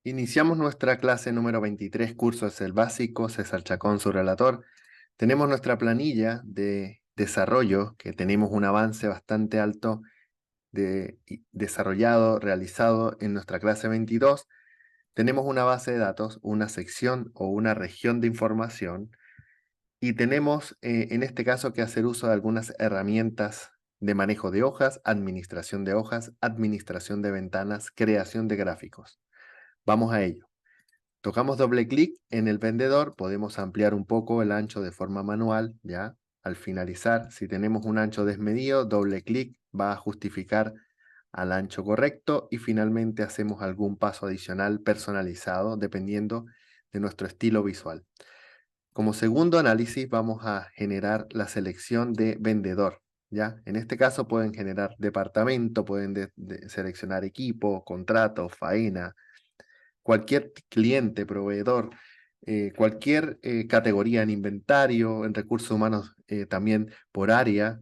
Iniciamos nuestra clase número 23, curso Excel básico, César Chacón, su relator. Tenemos nuestra planilla de desarrollo, que tenemos un avance bastante alto desarrollado, realizado en nuestra clase 22. Tenemos una base de datos, una sección o una región de información, y tenemos en este caso que hacer uso de algunas herramientas de manejo de hojas, administración de ventanas, creación de gráficos. Vamos a ello. Tocamos doble clic en el vendedor, podemos ampliar un poco el ancho de forma manual, ¿ya? Al finalizar, si tenemos un ancho desmedido, doble clic va a justificar al ancho correcto y finalmente hacemos algún paso adicional personalizado dependiendo de nuestro estilo visual. Como segundo análisis vamos a generar la selección de vendedor, ¿ya? En este caso pueden generar departamento, pueden seleccionar equipo, contrato, faena, cualquier cliente, proveedor, cualquier categoría en inventario, en recursos humanos también por área,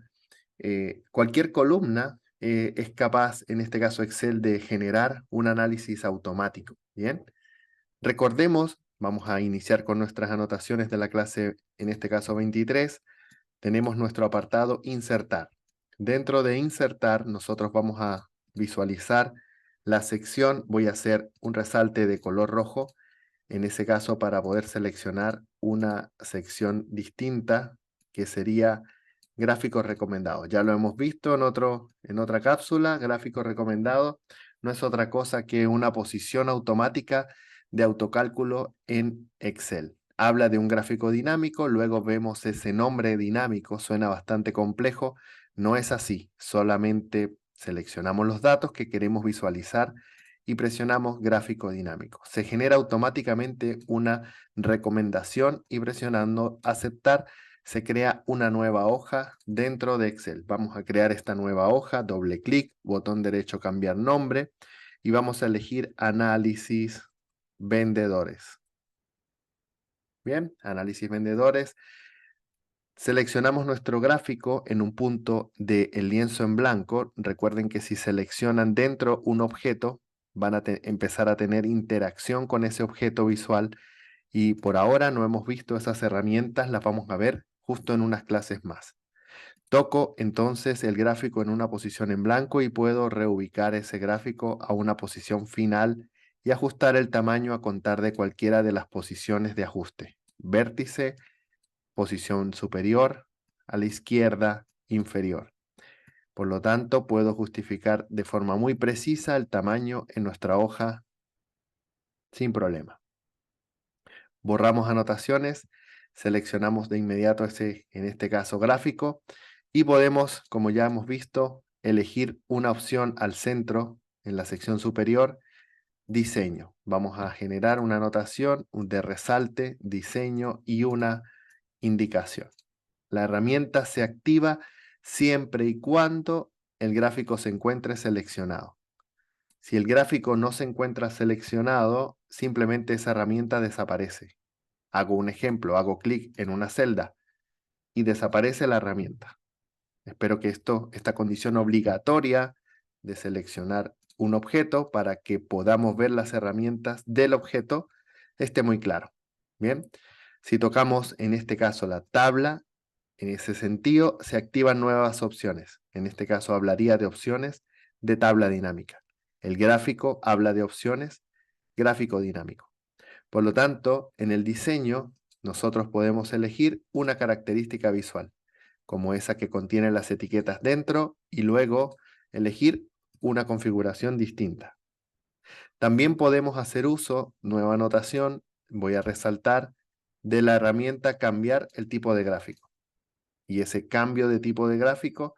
cualquier columna es capaz, en este caso Excel, de generar un análisis automático. Bien, recordemos, vamos a iniciar con nuestras anotaciones de la clase, en este caso 23, tenemos nuestro apartado Insertar. Dentro de Insertar, nosotros vamos a visualizar la sección, voy a hacer un resalte de color rojo, en ese caso para poder seleccionar una sección distinta que sería gráficos recomendados. Ya lo hemos visto en otra cápsula, gráficos recomendados no es otra cosa que una posición automática de autocálculo en Excel. Habla de un gráfico dinámico, luego vemos ese nombre dinámico, suena bastante complejo, no es así, solamente seleccionamos los datos que queremos visualizar y presionamos gráfico dinámico. Se genera automáticamente una recomendación y presionando aceptar se crea una nueva hoja dentro de Excel. Vamos a crear esta nueva hoja, doble clic, botón derecho cambiar nombre y vamos a elegir análisis vendedores. Bien, análisis vendedores. Seleccionamos nuestro gráfico en un punto del lienzo en blanco. Recuerden que si seleccionan dentro un objeto, van a empezar a tener interacción con ese objeto visual y por ahora no hemos visto esas herramientas, las vamos a ver justo en unas clases más. Toco entonces el gráfico en una posición en blanco y puedo reubicar ese gráfico a una posición final y ajustar el tamaño a contar de cualquiera de las posiciones de ajuste. Vértice, posición superior, a la izquierda, inferior. Por lo tanto, puedo justificar de forma muy precisa el tamaño en nuestra hoja sin problema. Borramos anotaciones, seleccionamos de inmediato ese, en este caso, gráfico y podemos, como ya hemos visto, elegir una opción al centro en la sección superior, diseño. Vamos a generar una anotación de resalte, diseño y una indicación. La herramienta se activa siempre y cuando el gráfico se encuentre seleccionado. Si el gráfico no se encuentra seleccionado, simplemente esa herramienta desaparece. Hago un ejemplo, hago clic en una celda y desaparece la herramienta. Espero que esta condición obligatoria de seleccionar un objeto para que podamos ver las herramientas del objeto esté muy claro. Bien, si tocamos en este caso la tabla, en ese sentido se activan nuevas opciones. En este caso hablaría de opciones de tabla dinámica. El gráfico habla de opciones, gráfico dinámico. Por lo tanto, en el diseño, nosotros podemos elegir una característica visual, como esa que contiene las etiquetas dentro, y luego elegir una configuración distinta. También podemos hacer uso, nueva anotación, voy a resaltar, de la herramienta cambiar el tipo de gráfico. Y ese cambio de tipo de gráfico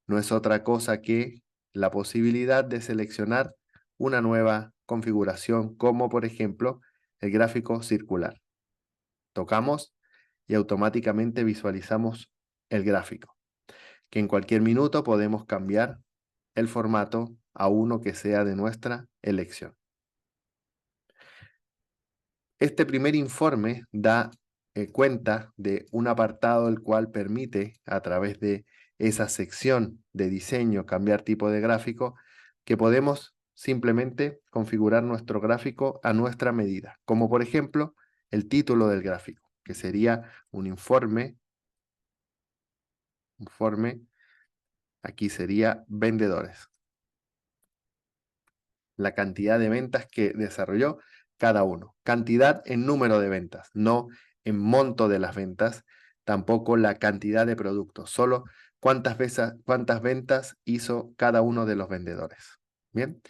no es otra cosa que la posibilidad de seleccionar una nueva configuración, como por ejemplo el gráfico circular. Tocamos y automáticamente visualizamos el gráfico, que en cualquier minuto podemos cambiar el formato a uno que sea de nuestra elección. Este primer informe da cuenta de un apartado el cual permite, a través de esa sección de diseño, cambiar tipo de gráfico, que podemos simplemente configurar nuestro gráfico a nuestra medida, como por ejemplo el título del gráfico, que sería un informe, aquí sería vendedores. La cantidad de ventas que desarrolló cada uno. Cantidad en número de ventas, no en monto de las ventas, tampoco la cantidad de productos, solo cuántas ventas hizo cada uno de los vendedores. Bien,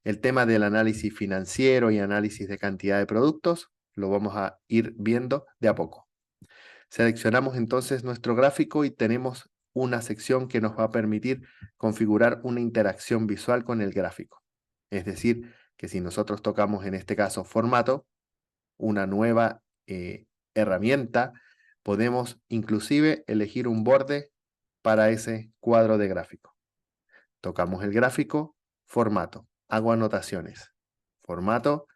el tema del análisis financiero y análisis de cantidad de productos lo vamos a ir viendo de a poco. Seleccionamos entonces nuestro gráfico y tenemos una sección que nos va a permitir configurar una interacción visual con el gráfico. Es decir, que si nosotros tocamos en este caso formato, una nueva herramienta, podemos inclusive elegir un borde para ese cuadro de gráfico. Tocamos el gráfico, formato, hago anotaciones. Formato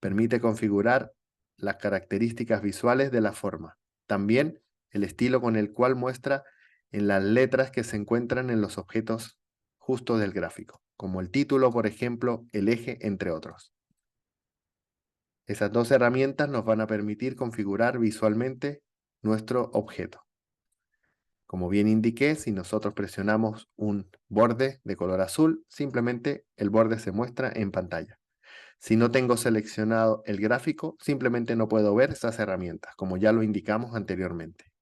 permite configurar las características visuales de la forma. También el estilo con el cual muestra en las letras que se encuentran en los objetos justos del gráfico, como el título, por ejemplo, el eje, entre otros. Esas dos herramientas nos van a permitir configurar visualmente nuestro objeto. Como bien indiqué, si nosotros presionamos un borde de color azul, simplemente el borde se muestra en pantalla. Si no tengo seleccionado el gráfico, simplemente no puedo ver esas herramientas, como ya lo indicamos anteriormente.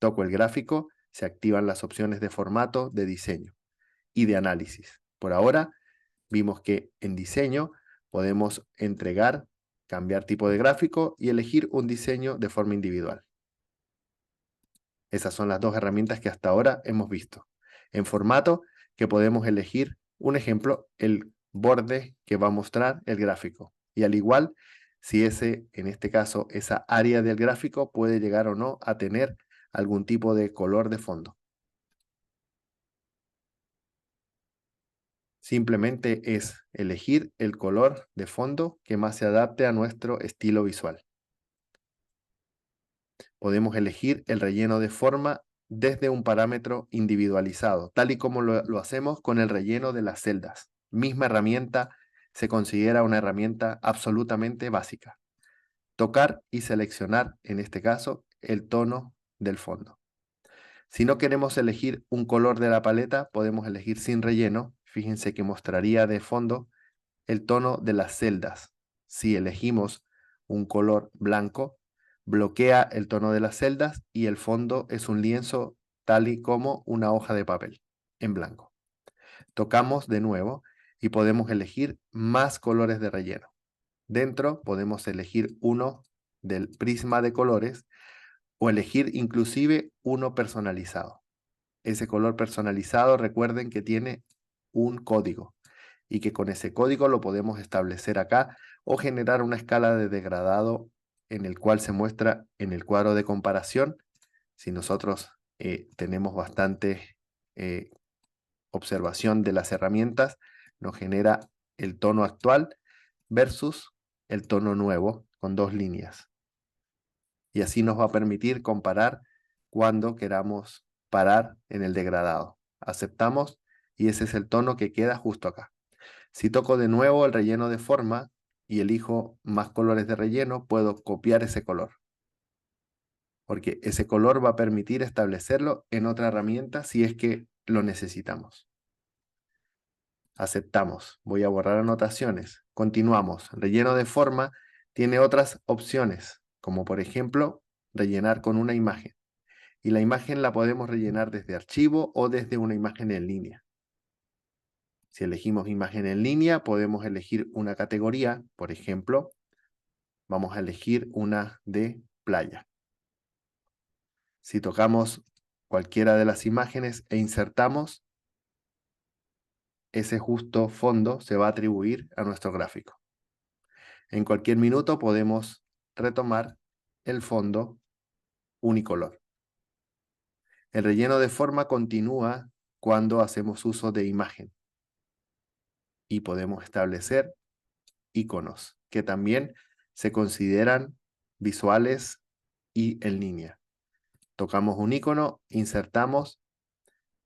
Toco el gráfico, se activan las opciones de formato, de diseño y de análisis. Por ahora, vimos que en diseño podemos entregar, cambiar tipo de gráfico y elegir un diseño de forma individual. Esas son las dos herramientas que hasta ahora hemos visto. En formato, que podemos elegir un ejemplo, el borde que va a mostrar el gráfico. Y al igual, si en este caso, esa área del gráfico puede llegar o no a tener algún tipo de color de fondo. Simplemente es elegir el color de fondo que más se adapte a nuestro estilo visual. Podemos elegir el relleno de forma desde un parámetro individualizado, tal y como lo hacemos con el relleno de las celdas. Misma herramienta, se considera una herramienta absolutamente básica. Tocar y seleccionar, en este caso, el tono del fondo. Si no queremos elegir un color de la paleta, podemos elegir sin relleno. Fíjense que mostraría de fondo el tono de las celdas. Si elegimos un color blanco, bloquea el tono de las celdas y el fondo es un lienzo tal y como una hoja de papel en blanco. Tocamos de nuevo y podemos elegir más colores de relleno. Dentro podemos elegir uno del prisma de colores o elegir inclusive uno personalizado. Ese color personalizado, recuerden que tiene un código y que con ese código lo podemos establecer acá o generar una escala de degradado en el cual se muestra en el cuadro de comparación. Si nosotros tenemos bastante observación de las herramientas, nos genera el tono actual versus el tono nuevo con dos líneas. Y así nos va a permitir comparar cuando queramos parar en el degradado. Aceptamos y ese es el tono que queda justo acá. Si toco de nuevo el relleno de forma y elijo más colores de relleno, puedo copiar ese color, porque ese color va a permitir establecerlo en otra herramienta si es que lo necesitamos. Aceptamos. Voy a borrar anotaciones. Continuamos. Relleno de forma tiene otras opciones, como por ejemplo, rellenar con una imagen. Y la imagen la podemos rellenar desde archivo o desde una imagen en línea. Si elegimos imagen en línea, podemos elegir una categoría, por ejemplo, vamos a elegir una de playa. Si tocamos cualquiera de las imágenes e insertamos, ese justo fondo se va a atribuir a nuestro gráfico. En cualquier minuto podemos retomar el fondo unicolor. El relleno de forma continúa cuando hacemos uso de imagen y podemos establecer iconos que también se consideran visuales y en línea. Tocamos un icono, insertamos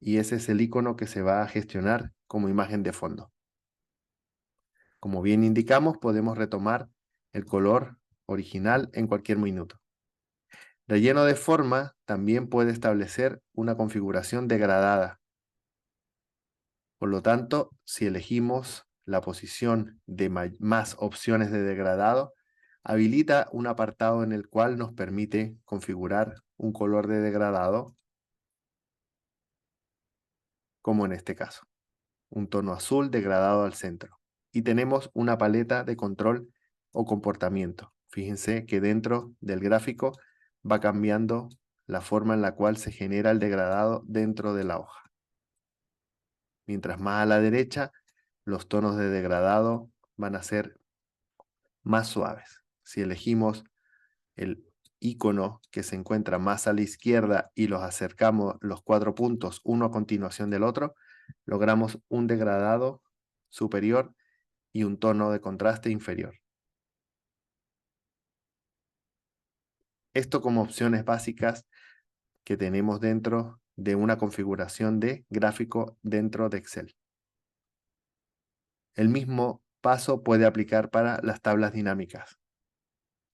y ese es el icono que se va a gestionar como imagen de fondo. Como bien indicamos, podemos retomar el color original en cualquier minuto. Relleno de forma también puede establecer una configuración degradada. Por lo tanto, si elegimos la posición de más opciones de degradado, habilita un apartado en el cual nos permite configurar un color de degradado, como en este caso, un tono azul degradado al centro. Y tenemos una paleta de control o comportamiento. Fíjense que dentro del gráfico va cambiando la forma en la cual se genera el degradado dentro de la hoja. Mientras más a la derecha, los tonos de degradado van a ser más suaves. Si elegimos el icono que se encuentra más a la izquierda y los acercamos los 4 puntos uno a continuación del otro, logramos un degradado superior y un tono de contraste inferior. Esto como opciones básicas que tenemos dentro de una configuración de gráfico dentro de Excel. El mismo paso puede aplicar para las tablas dinámicas.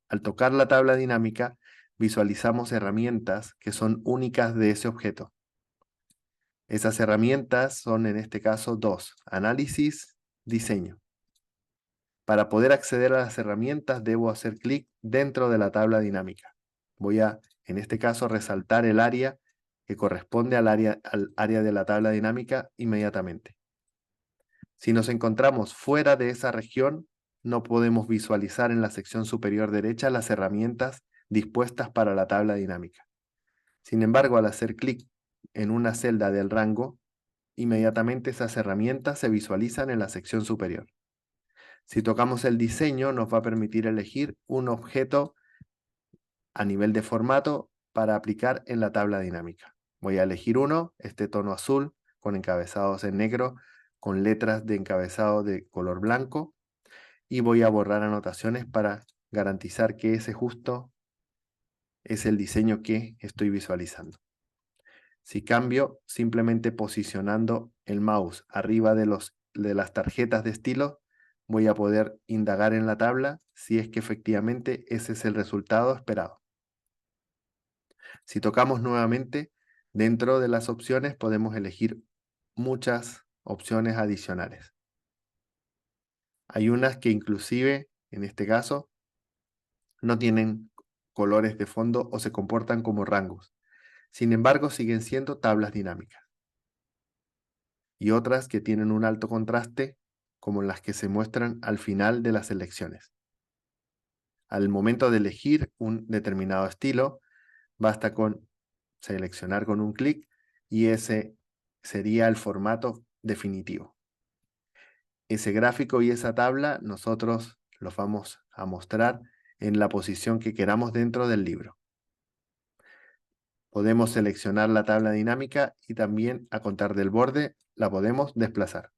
Al tocar la tabla dinámica, visualizamos herramientas que son únicas de ese objeto. Esas herramientas son en este caso dos: análisis, diseño. Para poder acceder a las herramientas debo hacer clic dentro de la tabla dinámica. Voy a, en este caso, resaltar el área que corresponde al área de la tabla dinámica inmediatamente. Si nos encontramos fuera de esa región, no podemos visualizar en la sección superior derecha las herramientas dispuestas para la tabla dinámica. Sin embargo, al hacer clic en una celda del rango, inmediatamente esas herramientas se visualizan en la sección superior. Si tocamos el diseño, nos va a permitir elegir un objeto a nivel de formato para aplicar en la tabla dinámica. Voy a elegir uno, este tono azul, con encabezados en negro, con letras de encabezado de color blanco, y voy a borrar anotaciones para garantizar que ese justo es el diseño que estoy visualizando. Si cambio, simplemente posicionando el mouse arriba de las tarjetas de estilo, voy a poder indagar en la tabla si es que efectivamente ese es el resultado esperado. Si tocamos nuevamente, dentro de las opciones podemos elegir muchas opciones adicionales. Hay unas que inclusive, en este caso, no tienen colores de fondo o se comportan como rangos. Sin embargo, siguen siendo tablas dinámicas. Y otras que tienen un alto contraste, como las que se muestran al final de las elecciones. Al momento de elegir un determinado estilo, basta con seleccionar con un clic y ese sería el formato definitivo. Ese gráfico y esa tabla nosotros los vamos a mostrar en la posición que queramos dentro del libro. Podemos seleccionar la tabla dinámica y también a contar del borde la podemos desplazar,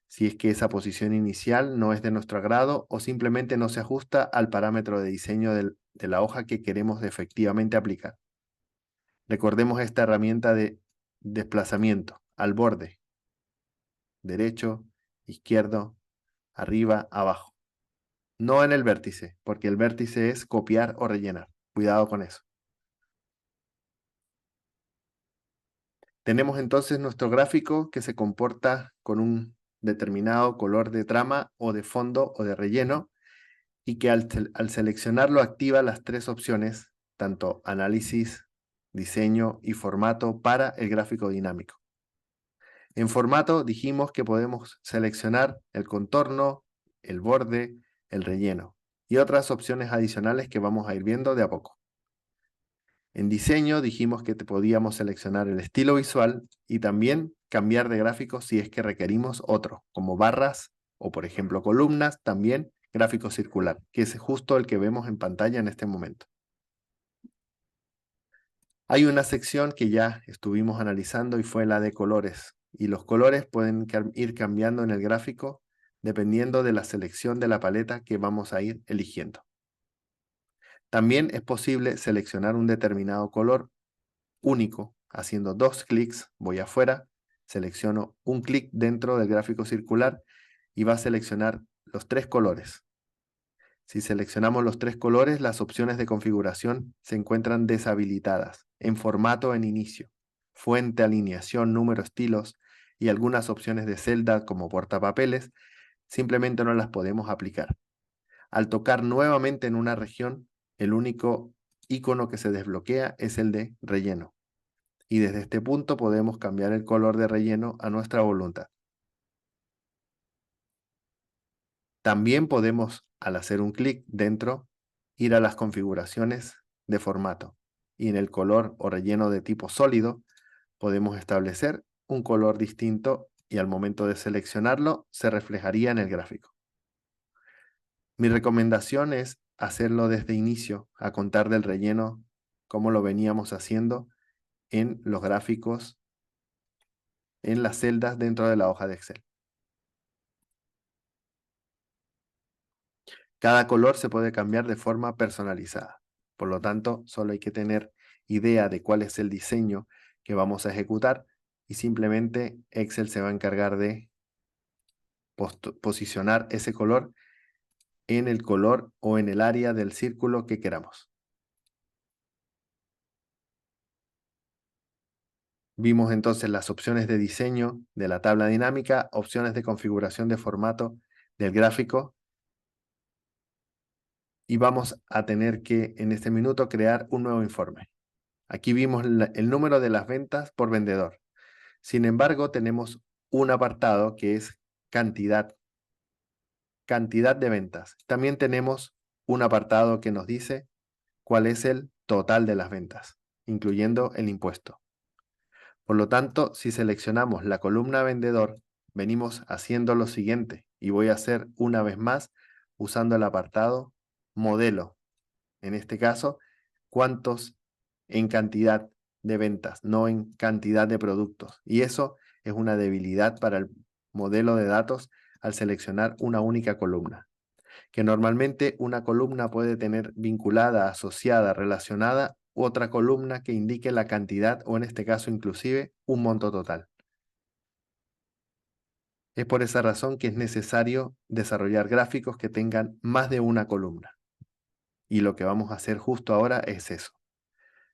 si es que esa posición inicial no es de nuestro agrado o simplemente no se ajusta al parámetro de diseño de la hoja que queremos efectivamente aplicar. Recordemos esta herramienta de desplazamiento al borde, derecho, izquierdo, arriba, abajo. No en el vértice, porque el vértice es copiar o rellenar. Cuidado con eso. Tenemos entonces nuestro gráfico que se comporta con un determinado color de trama o de fondo o de relleno y que al seleccionarlo activa las tres opciones, tanto análisis, diseño y formato para el gráfico dinámico. En formato dijimos que podemos seleccionar el contorno, el borde, el relleno y otras opciones adicionales que vamos a ir viendo de a poco. En diseño dijimos que podíamos seleccionar el estilo visual y también cambiar de gráfico si es que requerimos otro, como barras o por ejemplo columnas, también gráfico circular, que es justo el que vemos en pantalla en este momento. Hay una sección que ya estuvimos analizando y fue la de colores, y los colores pueden ir cambiando en el gráfico dependiendo de la selección de la paleta que vamos a ir eligiendo. También es posible seleccionar un determinado color único. Haciendo dos clics, voy afuera, selecciono un clic dentro del gráfico circular y va a seleccionar los tres colores. Si seleccionamos los tres colores, las opciones de configuración se encuentran deshabilitadas en formato en inicio, fuente, alineación, número, estilos y algunas opciones de celda como portapapeles, simplemente no las podemos aplicar. Al tocar nuevamente en una región, el único icono que se desbloquea es el de relleno. Y desde este punto podemos cambiar el color de relleno a nuestra voluntad. También podemos, al hacer un clic dentro, ir a las configuraciones de formato y en el color o relleno de tipo sólido podemos establecer un color distinto y al momento de seleccionarlo se reflejaría en el gráfico. Mi recomendación es hacerlo desde inicio, a contar del relleno, como lo veníamos haciendo en los gráficos, en las celdas dentro de la hoja de Excel. Cada color se puede cambiar de forma personalizada. Por lo tanto, solo hay que tener idea de cuál es el diseño que vamos a ejecutar y simplemente Excel se va a encargar de posicionar ese color en el color o en el área del círculo que queramos. Vimos entonces las opciones de diseño de la tabla dinámica, opciones de configuración de formato del gráfico y vamos a tener que en este minuto crear un nuevo informe. Aquí vimos el número de las ventas por vendedor. Sin embargo, tenemos un apartado que es cantidad de ventas. También tenemos un apartado que nos dice cuál es el total de las ventas, incluyendo el impuesto. Por lo tanto, si seleccionamos la columna vendedor, venimos haciendo lo siguiente y voy a hacer una vez más usando el apartado modelo. En este caso, cuántos en cantidad de ventas, no en cantidad de productos. Y eso es una debilidad para el modelo de datos al seleccionar una única columna, que normalmente una columna puede tener vinculada, asociada, relacionada otra columna que indique la cantidad o en este caso inclusive un monto total. Es por esa razón que es necesario desarrollar gráficos que tengan más de una columna. Y lo que vamos a hacer justo ahora es eso.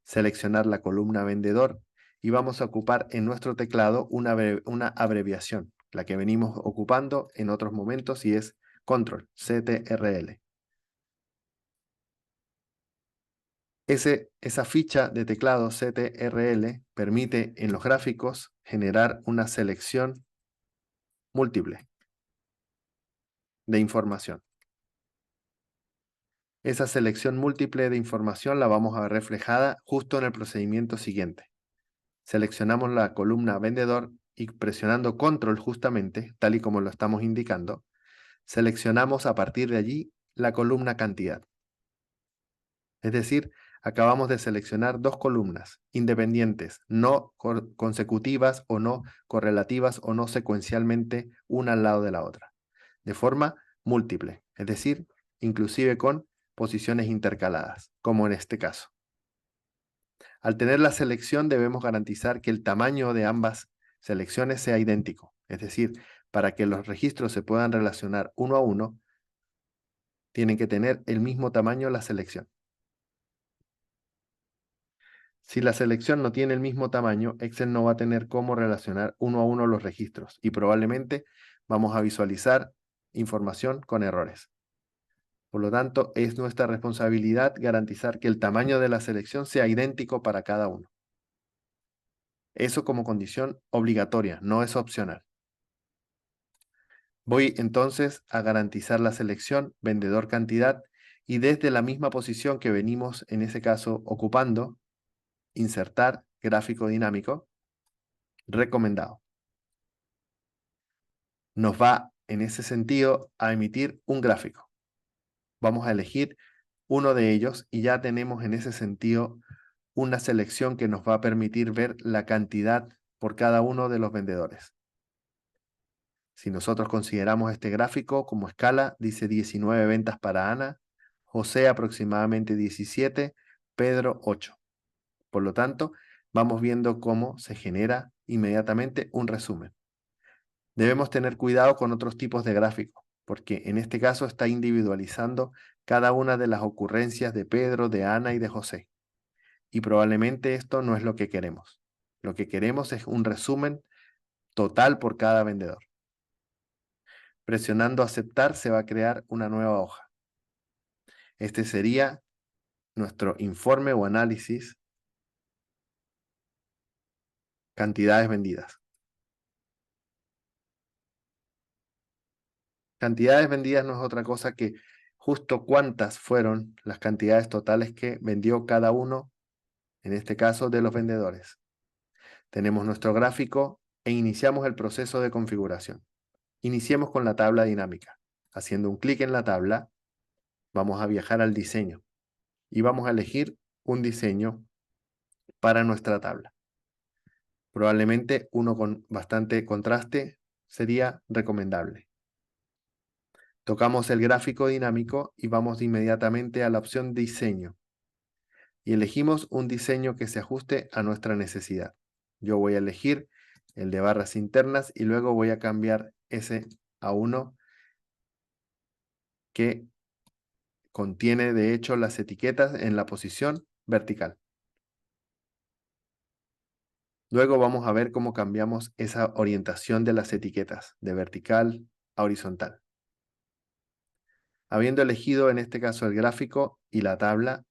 Seleccionar la columna vendedor y vamos a ocupar en nuestro teclado una abreviación, la que venimos ocupando en otros momentos y es Control, CTRL. Esa ficha de teclado CTRL permite en los gráficos generar una selección múltiple de información. Esa selección múltiple de información la vamos a ver reflejada justo en el procedimiento siguiente. Seleccionamos la columna vendedor y presionando control justamente, tal y como lo estamos indicando, seleccionamos a partir de allí la columna cantidad. Es decir, acabamos de seleccionar dos columnas independientes, no consecutivas o no correlativas o no secuencialmente una al lado de la otra, de forma múltiple, es decir, inclusive con posiciones intercaladas, como en este caso. Al tener la selección debemos garantizar que el tamaño de ambas selecciones sea idéntico, es decir, para que los registros se puedan relacionar uno a uno, tienen que tener el mismo tamaño la selección. Si la selección no tiene el mismo tamaño, Excel no va a tener cómo relacionar uno a uno los registros y probablemente vamos a visualizar información con errores. Por lo tanto, es nuestra responsabilidad garantizar que el tamaño de la selección sea idéntico para cada uno. Eso como condición obligatoria, no es opcional. Voy entonces a garantizar la selección vendedor cantidad y desde la misma posición que venimos en ese caso ocupando, insertar gráfico dinámico recomendado. Nos va en ese sentido a emitir un gráfico. Vamos a elegir uno de ellos y ya tenemos en ese sentido una selección que nos va a permitir ver la cantidad por cada uno de los vendedores. Si nosotros consideramos este gráfico como escala, dice 19 ventas para Ana, José aproximadamente 17, Pedro 8. Por lo tanto, vamos viendo cómo se genera inmediatamente un resumen. Debemos tener cuidado con otros tipos de gráficos. porque en este caso está individualizando cada una de las ocurrencias de Pedro, de Ana y de José. Y probablemente esto no es lo que queremos. Lo que queremos es un resumen total por cada vendedor. Presionando aceptar se va a crear una nueva hoja. Este sería nuestro informe o análisis, cantidades vendidas. Cantidades vendidas no es otra cosa que justo cuántas fueron las cantidades totales que vendió cada uno, en este caso de los vendedores. Tenemos nuestro gráfico e iniciamos el proceso de configuración. Iniciemos con la tabla dinámica. Haciendo un clic en la tabla, vamos a viajar al diseño y vamos a elegir un diseño para nuestra tabla. Probablemente uno con bastante contraste sería recomendable. Tocamos el gráfico dinámico y vamos inmediatamente a la opción diseño y elegimos un diseño que se ajuste a nuestra necesidad. Yo voy a elegir el de barras internas y luego voy a cambiar ese a uno que contiene de hecho las etiquetas en la posición vertical. Luego vamos a ver cómo cambiamos esa orientación de las etiquetas de vertical a horizontal. Habiendo elegido en este caso el gráfico y la tabla,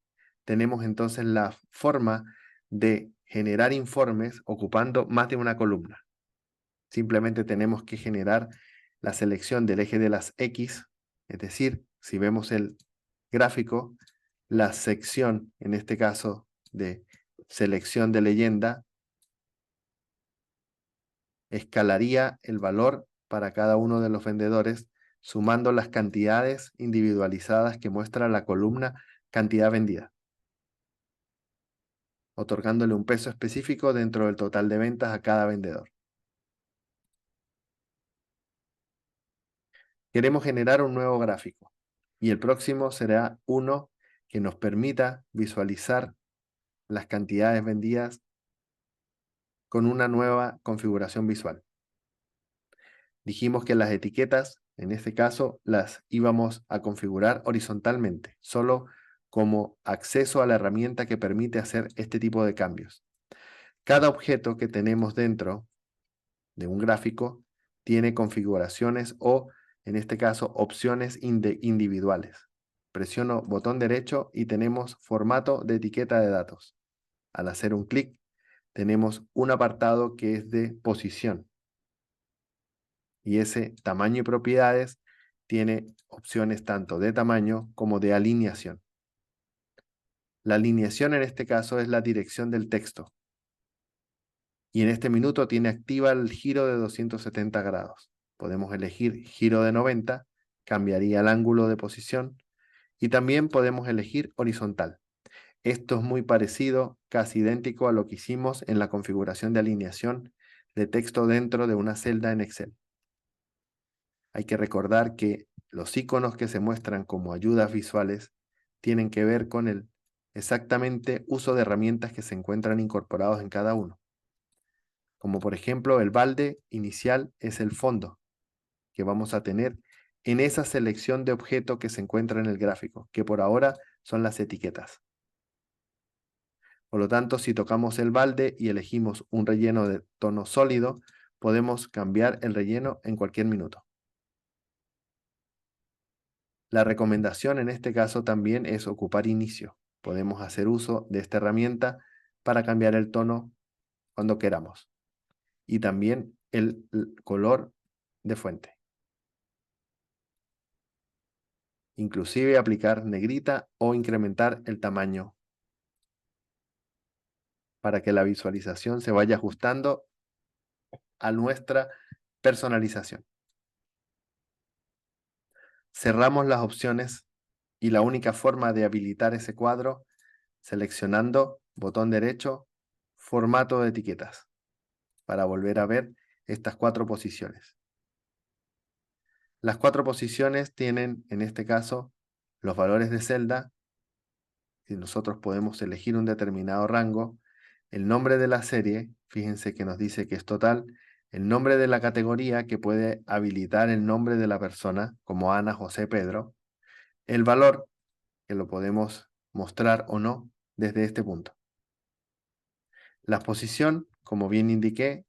tenemos entonces la forma de generar informes ocupando más de una columna. Simplemente tenemos que generar la selección del eje de las X, es decir, si vemos el gráfico, la sección, en este caso de selección de leyenda, escalaría el valor para cada uno de los vendedores, sumando las cantidades individualizadas que muestra la columna cantidad vendida, otorgándole un peso específico dentro del total de ventas a cada vendedor. Queremos generar un nuevo gráfico y el próximo será uno que nos permita visualizar las cantidades vendidas con una nueva configuración visual. Dijimos que las etiquetas, en este caso, las íbamos a configurar horizontalmente, solo como acceso a la herramienta que permite hacer este tipo de cambios. Cada objeto que tenemos dentro de un gráfico tiene configuraciones o, en este caso, opciones individuales. Presiono botón derecho y tenemos formato de etiqueta de datos. Al hacer un clic, tenemos un apartado que es de posición. Y ese tamaño y propiedades tiene opciones tanto de tamaño como de alineación. La alineación en este caso es la dirección del texto. Y en este minuto tiene activa el giro de 270 grados. Podemos elegir giro de 90, cambiaría el ángulo de posición. Y también podemos elegir horizontal. Esto es muy parecido, casi idéntico a lo que hicimos en la configuración de alineación de texto dentro de una celda en Excel. Hay que recordar que los iconos que se muestran como ayudas visuales tienen que ver con el exactamente uso de herramientas que se encuentran incorporados en cada uno. Como por ejemplo, el balde inicial es el fondo que vamos a tener en esa selección de objeto que se encuentra en el gráfico, que por ahora son las etiquetas. Por lo tanto, si tocamos el balde y elegimos un relleno de tono sólido, podemos cambiar el relleno en cualquier minuto. La recomendación en este caso también es ocupar inicio. Podemos hacer uso de esta herramienta para cambiar el tono cuando queramos. Y también el color de fuente. Inclusive aplicar negrita o incrementar el tamaño para que la visualización se vaya ajustando a nuestra personalización. Cerramos las opciones y la única forma de habilitar ese cuadro seleccionando botón derecho, formato de etiquetas, para volver a ver estas 4 posiciones. Las 4 posiciones tienen, en este caso, los valores de celda. Si nosotros podemos elegir un determinado rango, el nombre de la serie, fíjense que nos dice que es total, el nombre de la categoría que puede habilitar el nombre de la persona, como Ana, José, Pedro, el valor, que lo podemos mostrar o no desde este punto. La posición, como bien indiqué,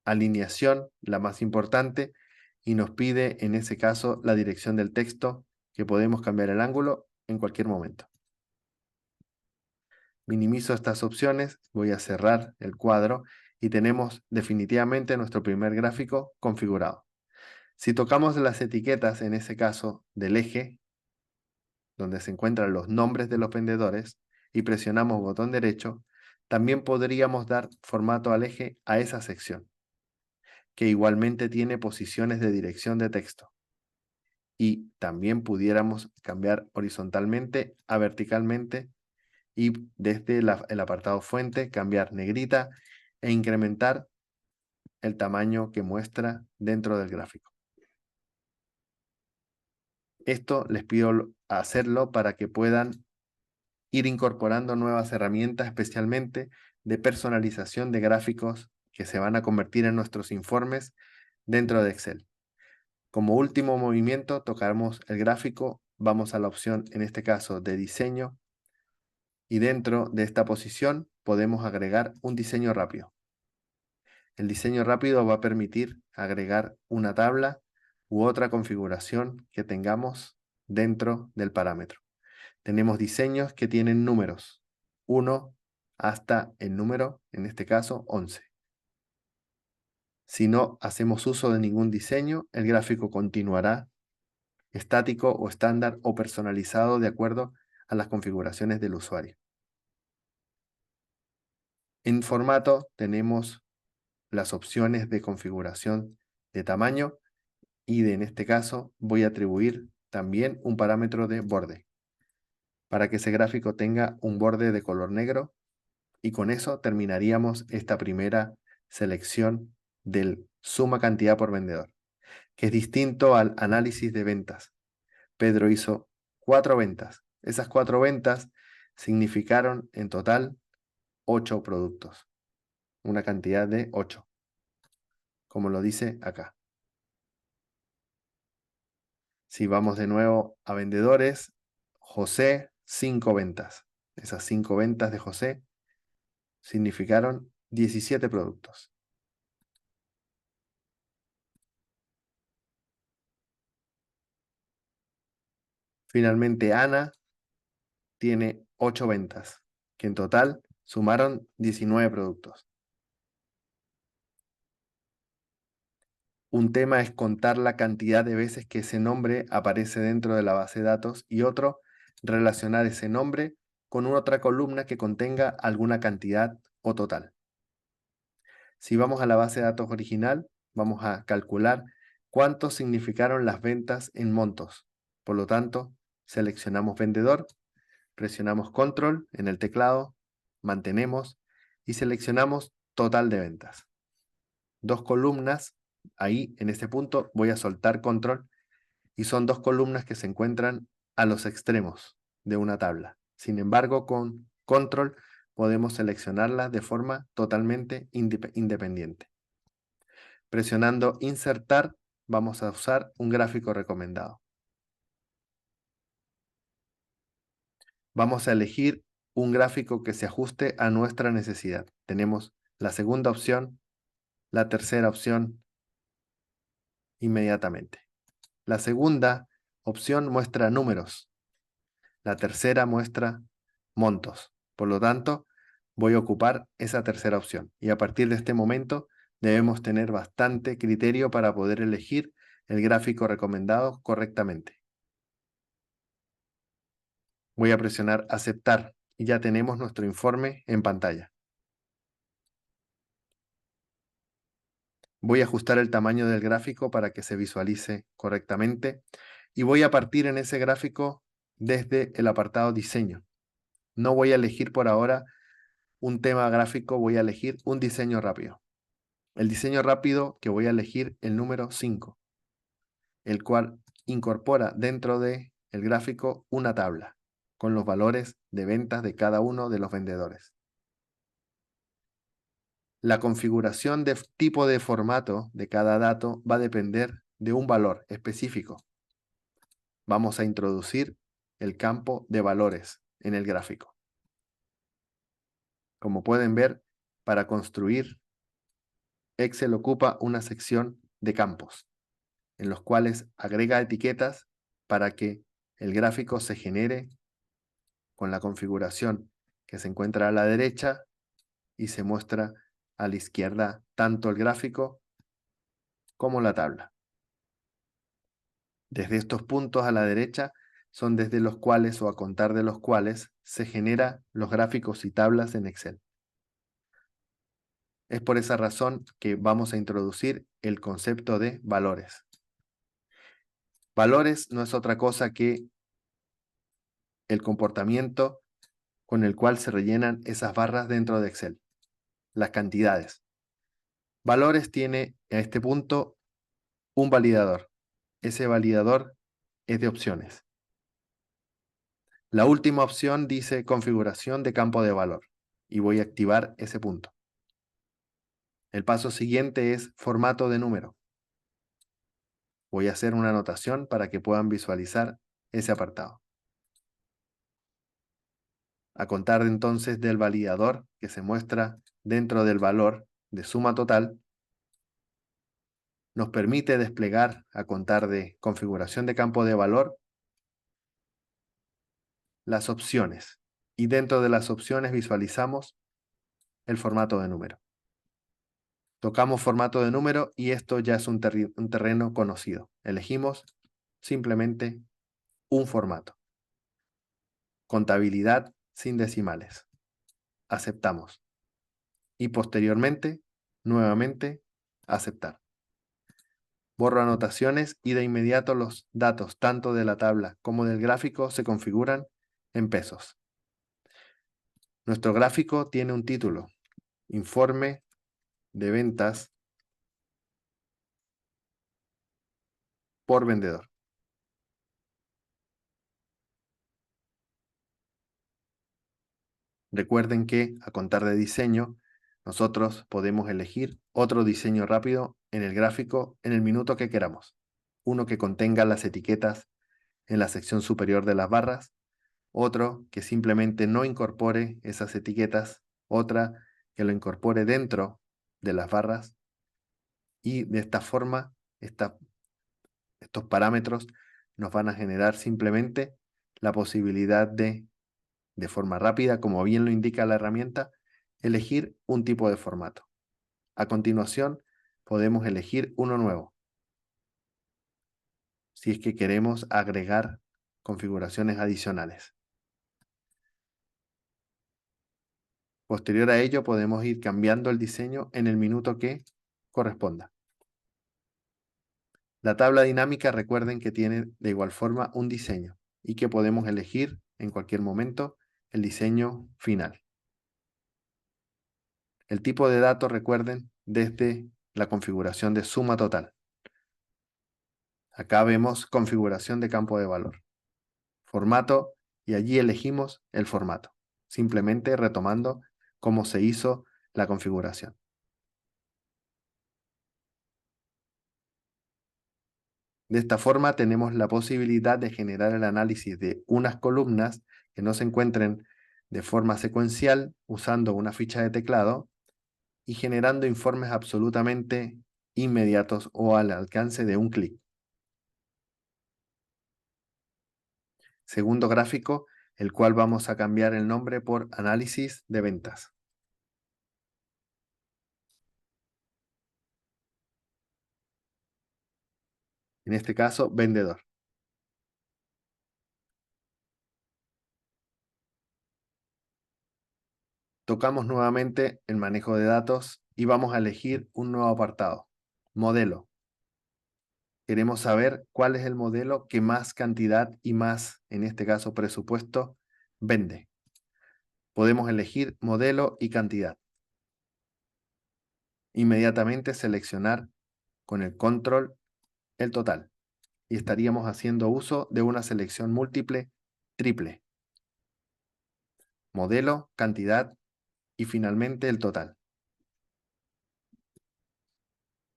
alineación, la más importante, y nos pide en ese caso la dirección del texto, que podemos cambiar el ángulo en cualquier momento. Minimizo estas opciones, voy a cerrar el cuadro y tenemos definitivamente nuestro primer gráfico configurado. Si tocamos las etiquetas, en ese caso del eje, donde se encuentran los nombres de los vendedores, y presionamos botón derecho, también podríamos dar formato al eje a esa sección, que igualmente tiene posiciones de dirección de texto. Y también pudiéramos cambiar horizontalmente a verticalmente y desde el apartado fuente cambiar negrita e incrementar el tamaño que muestra dentro del gráfico. Esto les pido hacerlo para que puedan ir incorporando nuevas herramientas, especialmente de personalización de gráficos que se van a convertir en nuestros informes dentro de Excel. Como último movimiento, tocamos el gráfico, vamos a la opción, en este caso, de diseño, y dentro de esta posición podemos agregar un diseño rápido. El diseño rápido va a permitir agregar una tabla u otra configuración que tengamos dentro del parámetro. Tenemos diseños que tienen números, 1 hasta el número, en este caso, 11. Si no hacemos uso de ningún diseño, el gráfico continuará estático o estándar o personalizado de acuerdo a las configuraciones del usuario. En formato tenemos las opciones de configuración de tamaño y en este caso voy a atribuir también un parámetro de borde para que ese gráfico tenga un borde de color negro, y con eso terminaríamos esta primera selección del suma cantidad por vendedor, que es distinto al análisis de ventas. Pedro hizo 4 ventas. Esas 4 ventas significaron en total 8 productos, una cantidad de 8, como lo dice acá. Si vamos de nuevo a vendedores, José, 5 ventas. Esas 5 ventas de José significaron 17 productos. Finalmente, Ana tiene 8 ventas, que en total sumaron 19 productos. Un tema es contar la cantidad de veces que ese nombre aparece dentro de la base de datos, y otro, relacionar ese nombre con otra columna que contenga alguna cantidad o total. Si vamos a la base de datos original, vamos a calcular cuánto significaron las ventas en montos. Por lo tanto, seleccionamos vendedor, presionamos control en el teclado, mantenemos y seleccionamos total de ventas. 2 columnas, ahí en este punto voy a soltar control, y son 2 columnas que se encuentran a los extremos de una tabla. Sin embargo, con control podemos seleccionarlas de forma totalmente independiente. Presionando insertar, vamos a usar un gráfico recomendado. Vamos a elegir un gráfico que se ajuste a nuestra necesidad. Tenemos la segunda opción, la tercera opción inmediatamente. La segunda opción muestra números. La tercera muestra montos. Por lo tanto, voy a ocupar esa tercera opción. Y a partir de este momento debemos tener bastante criterio para poder elegir el gráfico recomendado correctamente. Voy a presionar aceptar y ya tenemos nuestro informe en pantalla. Voy a ajustar el tamaño del gráfico para que se visualice correctamente y voy a partir en ese gráfico desde el apartado diseño. No voy a elegir por ahora un tema gráfico, voy a elegir un diseño rápido. El diseño rápido que voy a elegir el número 5, el cual incorpora dentro del gráfico una tabla con los valores de ventas de cada uno de los vendedores. La configuración de tipo de formato de cada dato va a depender de un valor específico. Vamos a introducir el campo de valores en el gráfico. Como pueden ver, para construir, Excel ocupa una sección de campos, en los cuales agrega etiquetas para que el gráfico se genere con la configuración que se encuentra a la derecha y se muestra a la izquierda tanto el gráfico como la tabla. Desde estos puntos a la derecha son desde los cuales o a contar de los cuales se generan los gráficos y tablas en Excel. Es por esa razón que vamos a introducir el concepto de valores. Valores no es otra cosa que el comportamiento con el cual se rellenan esas barras dentro de Excel, las cantidades. Valores tiene a este punto un validador. Ese validador es de opciones. La última opción dice configuración de campo de valor y voy a activar ese punto. El paso siguiente es formato de número. Voy a hacer una anotación para que puedan visualizar ese apartado. A contar entonces del validador que se muestra dentro del valor de suma total, nos permite desplegar a contar de configuración de campo de valor las opciones y dentro de las opciones visualizamos el formato de número. Tocamos formato de número y esto ya es un terreno conocido. Elegimos simplemente un formato. Contabilidad sin decimales. Aceptamos. Y posteriormente, nuevamente, aceptar. Borro anotaciones y de inmediato los datos tanto de la tabla como del gráfico se configuran en pesos. Nuestro gráfico tiene un título, Informe de ventas por vendedor. Recuerden que a contar de diseño, nosotros podemos elegir otro diseño rápido en el gráfico en el minuto que queramos. Uno que contenga las etiquetas en la sección superior de las barras, otro que simplemente no incorpore esas etiquetas, otra que lo incorpore dentro de las barras y de esta forma estos parámetros nos van a generar simplemente la posibilidad de forma rápida, como bien lo indica la herramienta, elegir un tipo de formato. A continuación, podemos elegir uno nuevo, si es que queremos agregar configuraciones adicionales. Posterior a ello, podemos ir cambiando el diseño en el minuto que corresponda. La tabla dinámica, recuerden que tiene de igual forma un diseño y que podemos elegir en cualquier momento el diseño final. El tipo de datos, recuerden, desde la configuración de suma total. Acá vemos configuración de campo de valor, formato, y allí elegimos el formato, simplemente retomando cómo se hizo la configuración. De esta forma tenemos la posibilidad de generar el análisis de unas columnas que no se encuentren de forma secuencial usando una ficha de teclado y generando informes absolutamente inmediatos o al alcance de un clic. Segundo gráfico, el cual vamos a cambiar el nombre por análisis de ventas. En este caso, vendedor. Tocamos nuevamente el manejo de datos y vamos a elegir un nuevo apartado, modelo. Queremos saber cuál es el modelo que más cantidad y más, en este caso, presupuesto, vende. Podemos elegir modelo y cantidad. Inmediatamente seleccionar con el control el total y estaríamos haciendo uso de una selección múltiple triple. Modelo, cantidad y finalmente el total.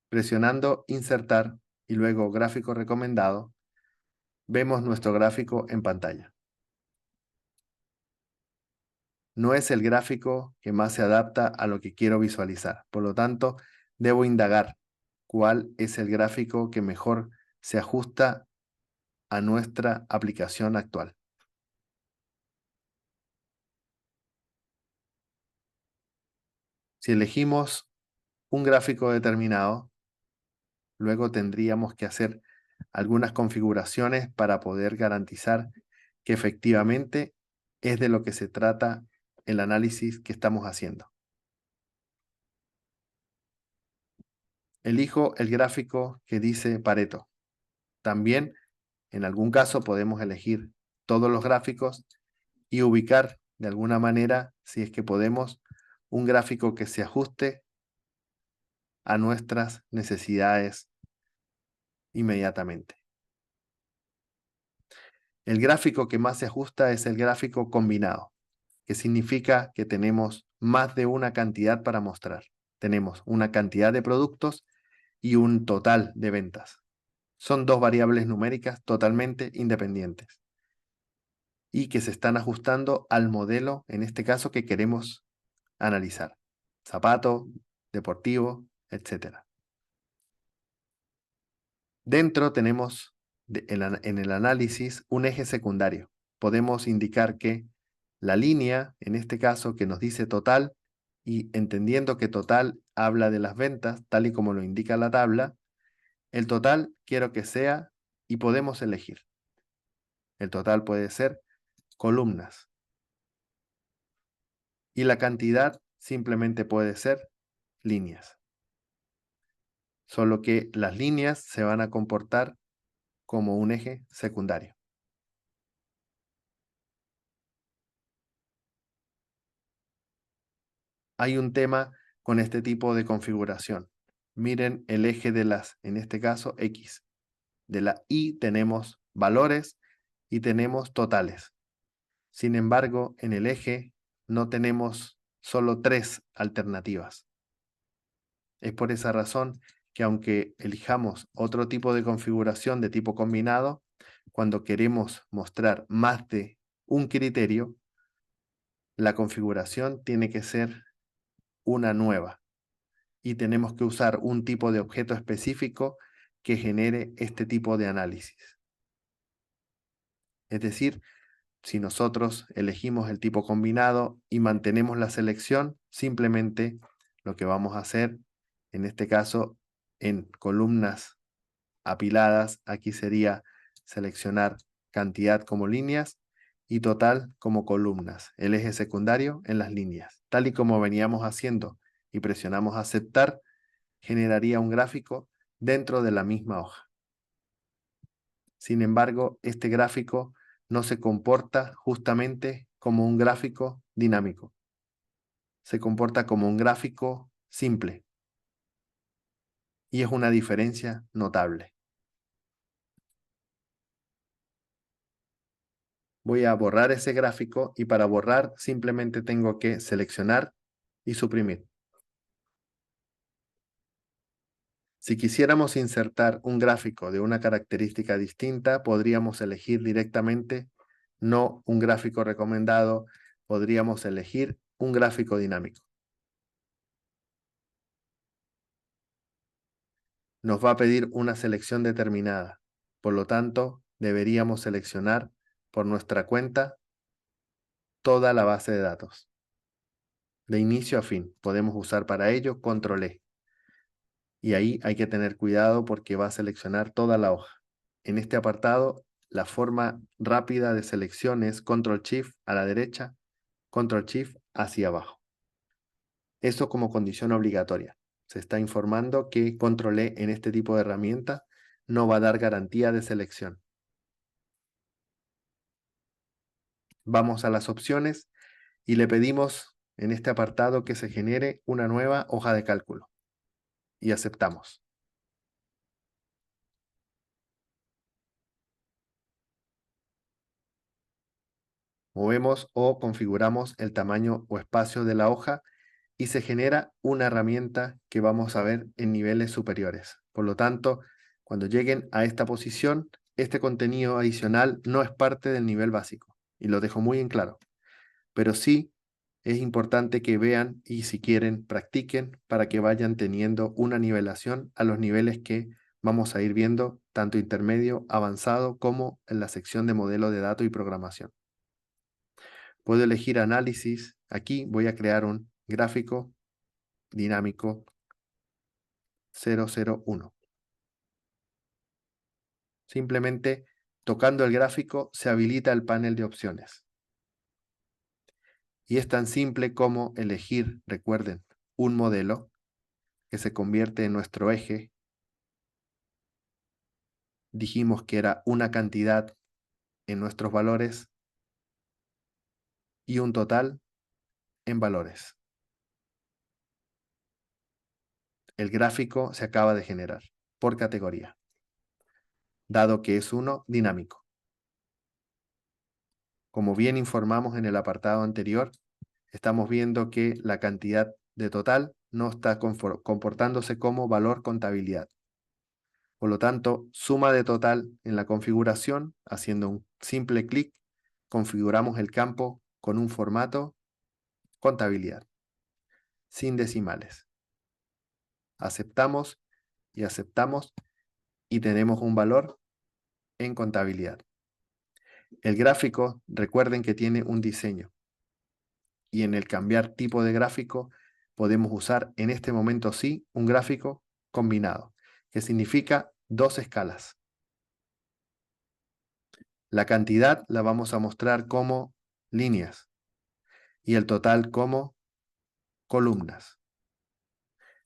Presionando Insertar y luego Gráfico recomendado, vemos nuestro gráfico en pantalla. No es el gráfico que más se adapta a lo que quiero visualizar. Por lo tanto, debo indagar cuál es el gráfico que mejor se ajusta a nuestra aplicación actual. Si elegimos un gráfico determinado, luego tendríamos que hacer algunas configuraciones para poder garantizar que efectivamente es de lo que se trata el análisis que estamos haciendo. Elijo el gráfico que dice Pareto. También, en algún caso, podemos elegir todos los gráficos y ubicar de alguna manera, si es que podemos, un gráfico que se ajuste a nuestras necesidades inmediatamente. El gráfico que más se ajusta es el gráfico combinado, que significa que tenemos más de una cantidad para mostrar. Tenemos una cantidad de productos y un total de ventas. Son dos variables numéricas totalmente independientes y que se están ajustando al modelo, en este caso, que queremos analizar. Zapato, deportivo, etcétera. Dentro tenemos en el análisis un eje secundario. Podemos indicar que la línea, en este caso, que nos dice total, y entendiendo que total habla de las ventas, tal y como lo indica la tabla, el total quiero que sea, y podemos elegir. El total puede ser columnas. Y la cantidad simplemente puede ser líneas. Solo que las líneas se van a comportar como un eje secundario. Hay un tema con este tipo de configuración. Miren el eje de las, en este caso, X. De la Y tenemos valores y tenemos totales. Sin embargo, en el eje no tenemos solo 3 alternativas. Es por esa razón que aunque elijamos otro tipo de configuración de tipo combinado, cuando queremos mostrar más de un criterio, la configuración tiene que ser una nueva y tenemos que usar un tipo de objeto específico que genere este tipo de análisis. Es decir, si nosotros elegimos el tipo combinado y mantenemos la selección, simplemente lo que vamos a hacer, en este caso, en columnas apiladas, aquí sería seleccionar cantidad como líneas y total como columnas, el eje secundario en las líneas. Tal y como veníamos haciendo y presionamos aceptar, generaría un gráfico dentro de la misma hoja. Sin embargo, este gráfico no se comporta justamente como un gráfico dinámico. Se comporta como un gráfico simple y es una diferencia notable. Voy a borrar ese gráfico y para borrar simplemente tengo que seleccionar y suprimir. Si quisiéramos insertar un gráfico de una característica distinta, podríamos elegir directamente no un gráfico recomendado, podríamos elegir un gráfico dinámico. Nos va a pedir una selección determinada. Por lo tanto, deberíamos seleccionar por nuestra cuenta toda la base de datos. De inicio a fin, podemos usar para ello Control E. Y ahí hay que tener cuidado porque va a seleccionar toda la hoja. En este apartado, la forma rápida de selección es Control Shift a la derecha, Control Shift hacia abajo. Eso como condición obligatoria. Se está informando que Control E en este tipo de herramienta no va a dar garantía de selección. Vamos a las opciones y le pedimos en este apartado que se genere una nueva hoja de cálculo. Y aceptamos. Movemos o configuramos el tamaño o espacio de la hoja y se genera una herramienta que vamos a ver en niveles superiores. Por lo tanto, cuando lleguen a esta posición, este contenido adicional no es parte del nivel básico, y lo dejo muy en claro. Pero sí es importante que vean y si quieren practiquen para que vayan teniendo una nivelación a los niveles que vamos a ir viendo, tanto intermedio, avanzado, como en la sección de modelo de datos y programación. Puedo elegir análisis. Aquí voy a crear un gráfico dinámico 001. Simplemente tocando el gráfico se habilita el panel de opciones. Y es tan simple como elegir, recuerden, un modelo que se convierte en nuestro eje. Dijimos que era una cantidad en nuestros valores y un total en valores. El gráfico se acaba de generar por categoría, dado que es uno dinámico. Como bien informamos en el apartado anterior, estamos viendo que la cantidad de total no está comportándose como valor contabilidad. Por lo tanto, suma de total en la configuración, haciendo un simple clic, configuramos el campo con un formato contabilidad, sin decimales. Aceptamos y aceptamos y tenemos un valor en contabilidad. El gráfico, recuerden que tiene un diseño y en el cambiar tipo de gráfico podemos usar en este momento sí un gráfico combinado, que significa dos escalas. La cantidad la vamos a mostrar como líneas y el total como columnas.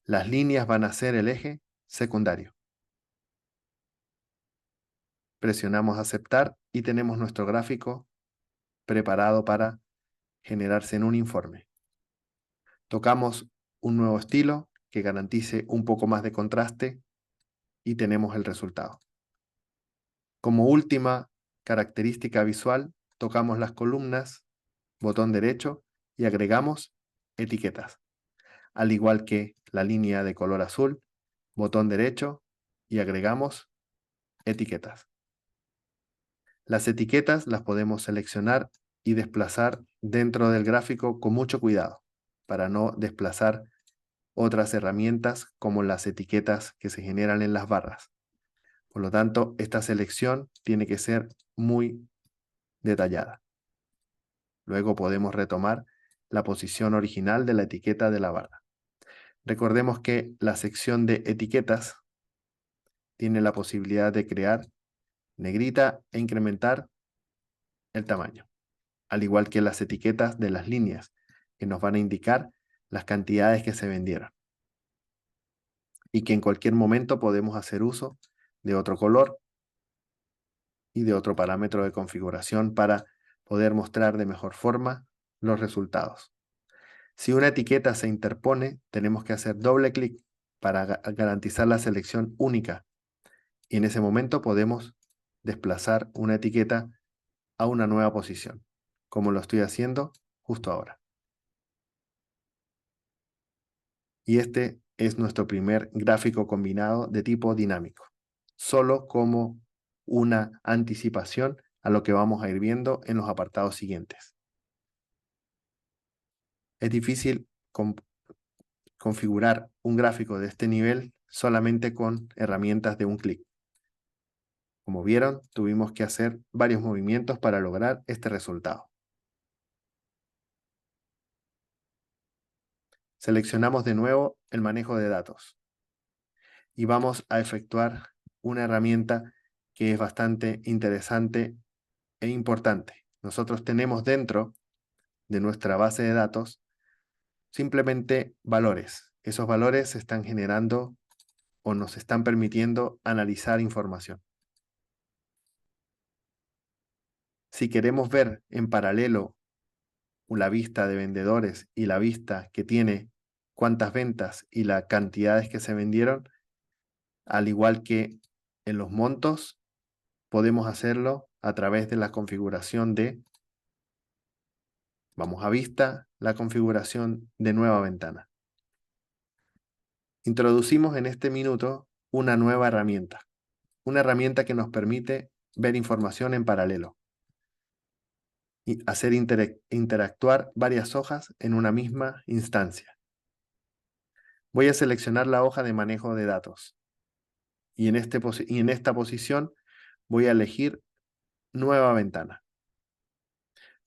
Las líneas van a ser el eje secundario. Presionamos aceptar y tenemos nuestro gráfico preparado para generarse en un informe. Tocamos un nuevo estilo que garantice un poco más de contraste y tenemos el resultado. Como última característica visual, tocamos las columnas, botón derecho, y agregamos etiquetas. Al igual que la línea de color azul, botón derecho, y agregamos etiquetas. Las etiquetas las podemos seleccionar y desplazar dentro del gráfico con mucho cuidado, para no desplazar otras herramientas como las etiquetas que se generan en las barras. Por lo tanto, esta selección tiene que ser muy detallada. Luego podemos retomar la posición original de la etiqueta de la barra. Recordemos que la sección de etiquetas tiene la posibilidad de crear negrita e incrementar el tamaño, al igual que las etiquetas de las líneas, que nos van a indicar las cantidades que se vendieron. Y que en cualquier momento podemos hacer uso de otro color y de otro parámetro de configuración para poder mostrar de mejor forma los resultados. Si una etiqueta se interpone, tenemos que hacer doble clic para garantizar la selección única. Y en ese momento podemos desplazar una etiqueta a una nueva posición, como lo estoy haciendo justo ahora. Y este es nuestro primer gráfico combinado de tipo dinámico, solo como una anticipación a lo que vamos a ir viendo en los apartados siguientes. Es difícil configurar un gráfico de este nivel solamente con herramientas de un clic. Como vieron, tuvimos que hacer varios movimientos para lograr este resultado. Seleccionamos de nuevo el manejo de datos y vamos a efectuar una herramienta que es bastante interesante e importante. Nosotros tenemos dentro de nuestra base de datos simplemente valores. Esos valores se están generando o nos están permitiendo analizar información. Si queremos ver en paralelo la vista de vendedores y la vista que tiene cuántas ventas y las cantidades que se vendieron, al igual que en los montos, podemos hacerlo a través de la configuración de Vamos a vista, la configuración de nueva ventana. Introducimos en este minuto una nueva herramienta. Una herramienta que nos permite ver información en paralelo y hacer interactuar varias hojas en una misma instancia. Voy a seleccionar la hoja de manejo de datos y en esta posición voy a elegir nueva ventana.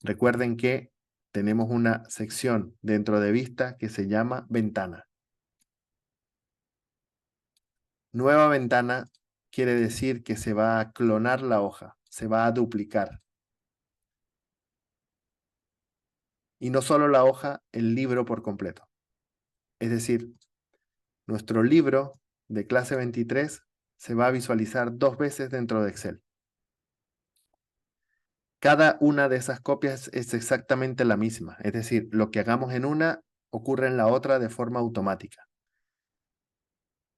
Recuerden que tenemos una sección dentro de vista que se llama ventana. Nueva ventana quiere decir que se va a clonar la hoja, se va a duplicar. Y no solo la hoja, el libro por completo. Es decir, nuestro libro de clase 23 se va a visualizar 2 veces dentro de Excel. Cada una de esas copias es exactamente la misma, es decir, lo que hagamos en una ocurre en la otra de forma automática.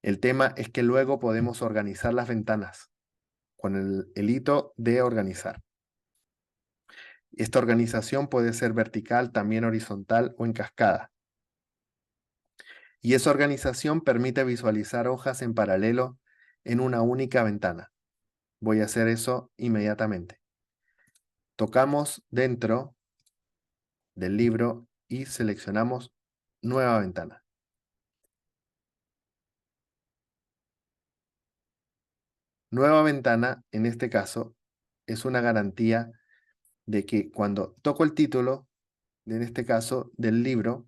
El tema es que luego podemos organizar las ventanas con el hito de organizar. Esta organización puede ser vertical, también horizontal o en cascada. Y esa organización permite visualizar hojas en paralelo en una única ventana. Voy a hacer eso inmediatamente. Tocamos dentro del libro y seleccionamos nueva ventana. Nueva ventana, en este caso, es una garantía de que cuando toco el título, en este caso del libro,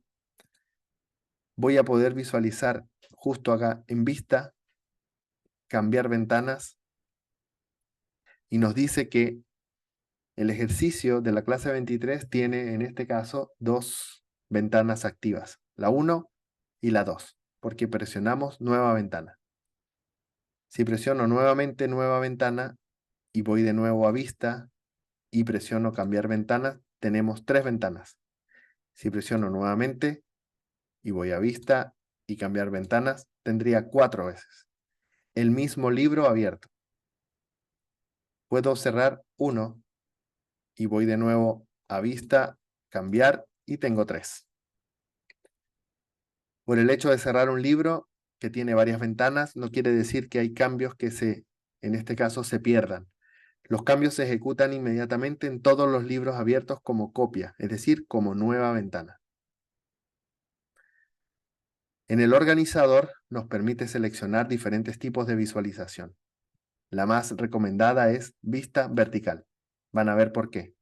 voy a poder visualizar justo acá en vista, cambiar ventanas, y nos dice que el ejercicio de la clase 23 tiene en este caso 2 ventanas activas, la 1 y la 2, porque presionamos nueva ventana. Si presiono nuevamente nueva ventana y voy de nuevo a vista y presiono cambiar ventana, tenemos 3 ventanas. Si presiono nuevamente y voy a vista y cambiar ventanas, tendría 4 veces. El mismo libro abierto. Puedo cerrar uno y voy de nuevo a vista, cambiar y tengo 3. Por el hecho de cerrar un libro que tiene varias ventanas, no quiere decir que hay cambios que en este caso, se pierdan. Los cambios se ejecutan inmediatamente en todos los libros abiertos como copia, es decir, como nueva ventana. En el organizador nos permite seleccionar diferentes tipos de visualización. La más recomendada es vista vertical. Van a ver por qué.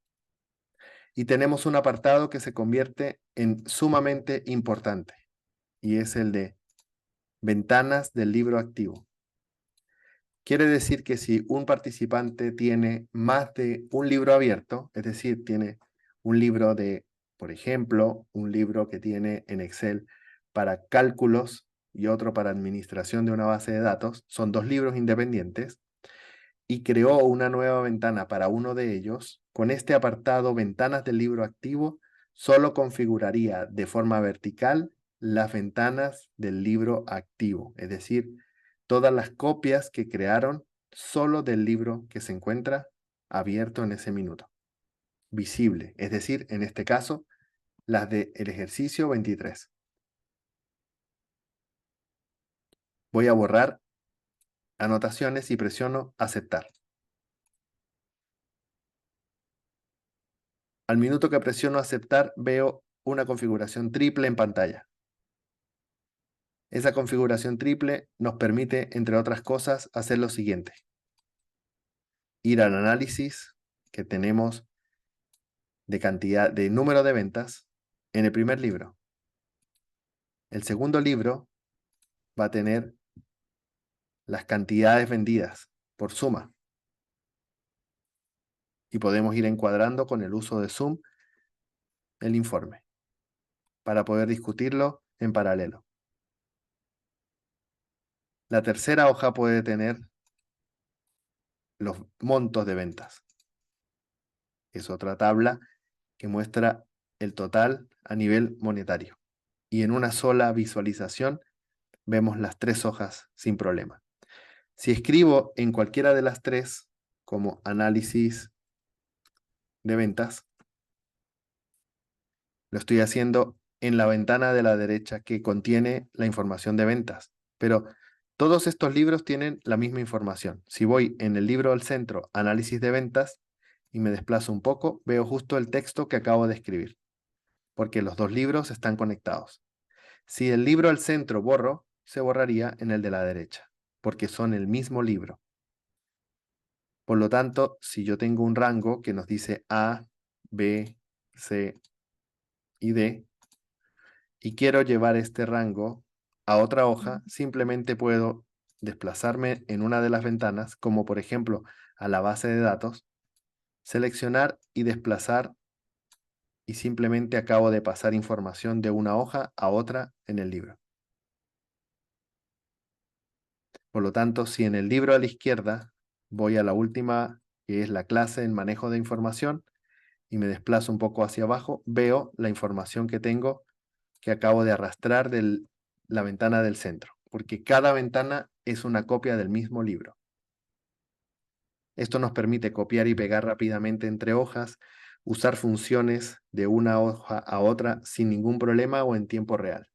Y tenemos un apartado que se convierte en sumamente importante, y es el de ventanas del libro activo. Quiere decir que si un participante tiene más de un libro abierto, es decir, tiene un libro de, por ejemplo, un libro que tiene en Excel para cálculos y otro para administración de una base de datos, son 2 libros independientes, y creó una nueva ventana para uno de ellos, con este apartado ventanas del libro activo, solo configuraría de forma vertical las ventanas del libro activo, es decir, todas las copias que crearon solo del libro que se encuentra abierto en ese minuto. Visible, es decir, en este caso, las del ejercicio 23. Voy a borrar anotaciones y presiono aceptar. Al minuto que presiono aceptar, veo una configuración triple en pantalla. Esa configuración triple nos permite, entre otras cosas, hacer lo siguiente. Ir al análisis que tenemos de cantidad, de número de ventas en el primer libro. El segundo libro va a tener las cantidades vendidas por suma. Y podemos ir encuadrando con el uso de Zoom el informe para poder discutirlo en paralelo. La tercera hoja puede tener los montos de ventas. Es otra tabla que muestra el total a nivel monetario. Y en una sola visualización vemos las 3 hojas sin problema. Si escribo en cualquiera de las 3 como análisis de ventas, Lo estoy haciendo en la ventana de la derecha que contiene la información de ventas. Pero todos estos libros tienen la misma información. Si voy en el libro al centro, análisis de ventas, y me desplazo un poco, veo justo el texto que acabo de escribir, porque los dos libros están conectados. Si el libro al centro borro, se borraría en el de la derecha, porque son el mismo libro. Por lo tanto, si yo tengo un rango que nos dice A, B, C y D, y quiero llevar este rango a otra hoja, simplemente puedo desplazarme en una de las ventanas, como por ejemplo a la base de datos, seleccionar y desplazar, y simplemente acabo de pasar información de una hoja a otra en el libro. Por lo tanto, si en el libro a la izquierda voy a la última, que es la clase en manejo de información, y me desplazo un poco hacia abajo, veo la información que tengo que acabo de arrastrar de la ventana del centro, porque cada ventana es una copia del mismo libro. Esto nos permite copiar y pegar rápidamente entre hojas, usar funciones de una hoja a otra sin ningún problema o en tiempo real.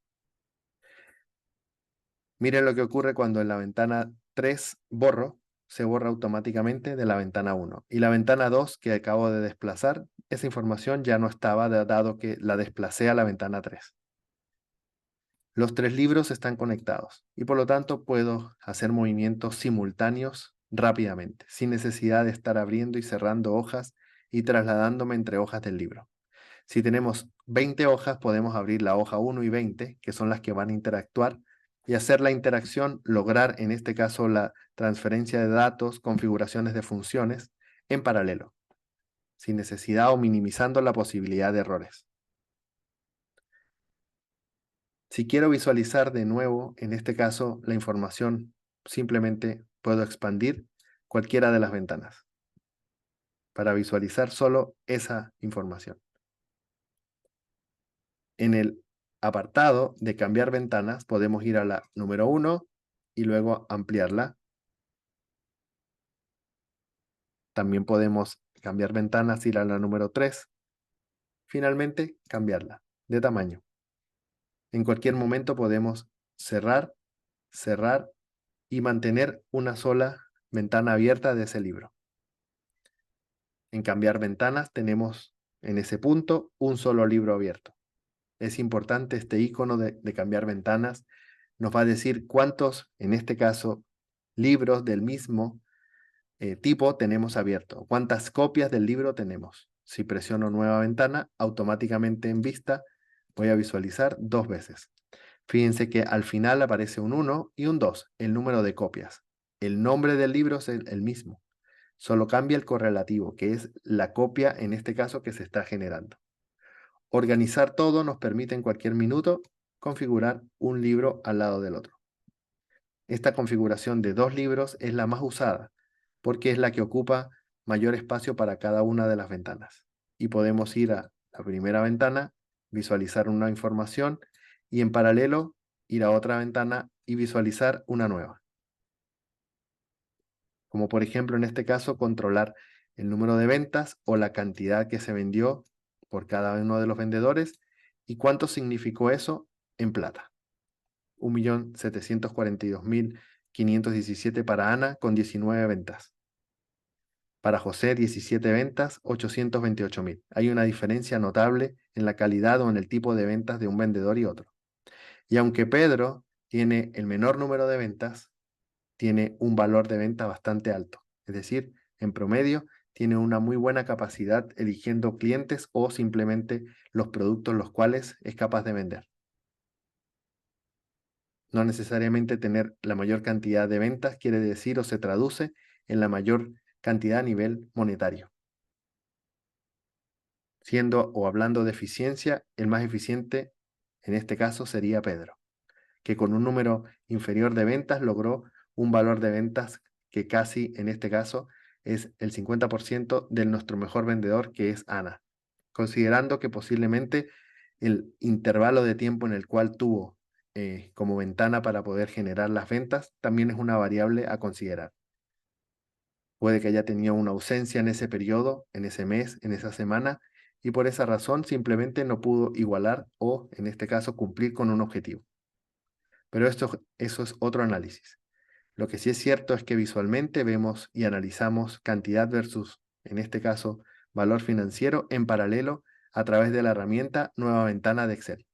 Miren lo que ocurre cuando en la ventana 3 borro, se borra automáticamente de la ventana 1. Y la ventana 2 que acabo de desplazar, esa información ya no estaba dado que la desplacé a la ventana 3. Los tres libros están conectados y por lo tanto puedo hacer movimientos simultáneos rápidamente, sin necesidad de estar abriendo y cerrando hojas y trasladándome entre hojas del libro. Si tenemos 20 hojas, podemos abrir la hoja 1 y 20, que son las que van a interactuar, y hacer la interacción, lograr en este caso la transferencia de datos, configuraciones de funciones en paralelo, sin necesidad o minimizando la posibilidad de errores. Si quiero visualizar de nuevo, en este caso, la información, simplemente puedo expandir cualquiera de las ventanas para visualizar solo esa información. En el apartado de cambiar ventanas, podemos ir a la número 1 y luego ampliarla. También podemos cambiar ventanas, ir a la número 3. Finalmente, cambiarla de tamaño. En cualquier momento podemos cerrar, cerrar y mantener una sola ventana abierta de ese libro. En cambiar ventanas tenemos en ese punto un solo libro abierto. Es importante este icono de cambiar ventanas. Nos va a decir cuántos, en este caso, libros del mismo tipo tenemos abierto. Cuántas copias del libro tenemos. Si presiono nueva ventana, automáticamente en vista voy a visualizar dos veces. Fíjense que al final aparece un 1 y un 2, el número de copias. El nombre del libro es el mismo. Solo cambia el correlativo, que es la copia en este caso que se está generando. Organizar todo nos permite en cualquier minuto configurar un libro al lado del otro. Esta configuración de dos libros es la más usada porque es la que ocupa mayor espacio para cada una de las ventanas. Y podemos ir a la primera ventana, visualizar una información y en paralelo ir a otra ventana y visualizar una nueva. Como por ejemplo en este caso controlar el número de ventas o la cantidad que se vendió por cada uno de los vendedores y cuánto significó eso en plata. 1.742.517 para Ana con 19 ventas. Para José 17 ventas, 828.000. Hay una diferencia notable en la calidad o en el tipo de ventas de un vendedor y otro. Y aunque Pedro tiene el menor número de ventas, tiene un valor de venta bastante alto. Es decir, en promedio, tiene una muy buena capacidad eligiendo clientes o simplemente los productos los cuales es capaz de vender. No necesariamente tener la mayor cantidad de ventas quiere decir o se traduce en la mayor cantidad a nivel monetario. Siendo o hablando de eficiencia, el más eficiente en este caso sería Pedro, que con un número inferior de ventas logró un valor de ventas que casi en este caso es el 50% de nuestro mejor vendedor, que es Ana, considerando que posiblemente el intervalo de tiempo en el cual tuvo como ventana para poder generar las ventas también es una variable a considerar. Puede que haya tenido una ausencia en ese periodo, en ese mes, en esa semana, y por esa razón simplemente no pudo igualar o, en este caso, cumplir con un objetivo. Pero eso es otro análisis. Lo que sí es cierto es que visualmente vemos y analizamos cantidad versus, en este caso, valor financiero en paralelo a través de la herramienta Nueva Ventana de Excel.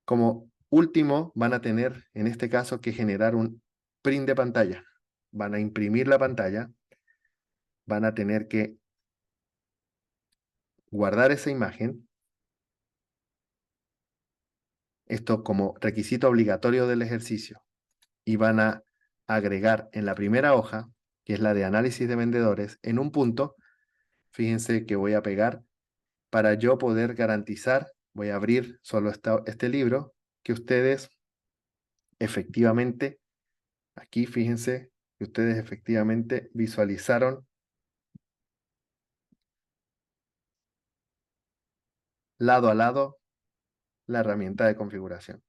Como último, van a tener, en este caso, que generar un print de pantalla. Van a imprimir la pantalla, van a tener que guardar esa imagen, esto como requisito obligatorio del ejercicio, y van a agregar en la primera hoja, que es la de análisis de vendedores, en un punto, fíjense que voy a pegar para yo poder garantizar, voy a abrir solo este libro, que ustedes efectivamente, aquí fíjense, que ustedes efectivamente visualizaron lado a lado la herramienta de configuración.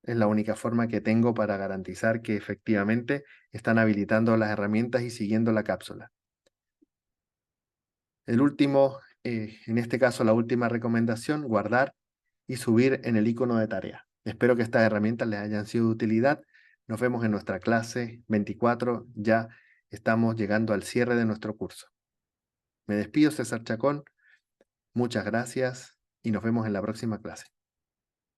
Es la única forma que tengo para garantizar que efectivamente están habilitando las herramientas y siguiendo la cápsula. El último, en este caso la última recomendación, guardar y subir en el icono de tarea. Espero que estas herramientas les hayan sido de utilidad. Nos vemos en nuestra clase 24. Ya estamos llegando al cierre de nuestro curso. Me despido, César Chacón. Muchas gracias y nos vemos en la próxima clase.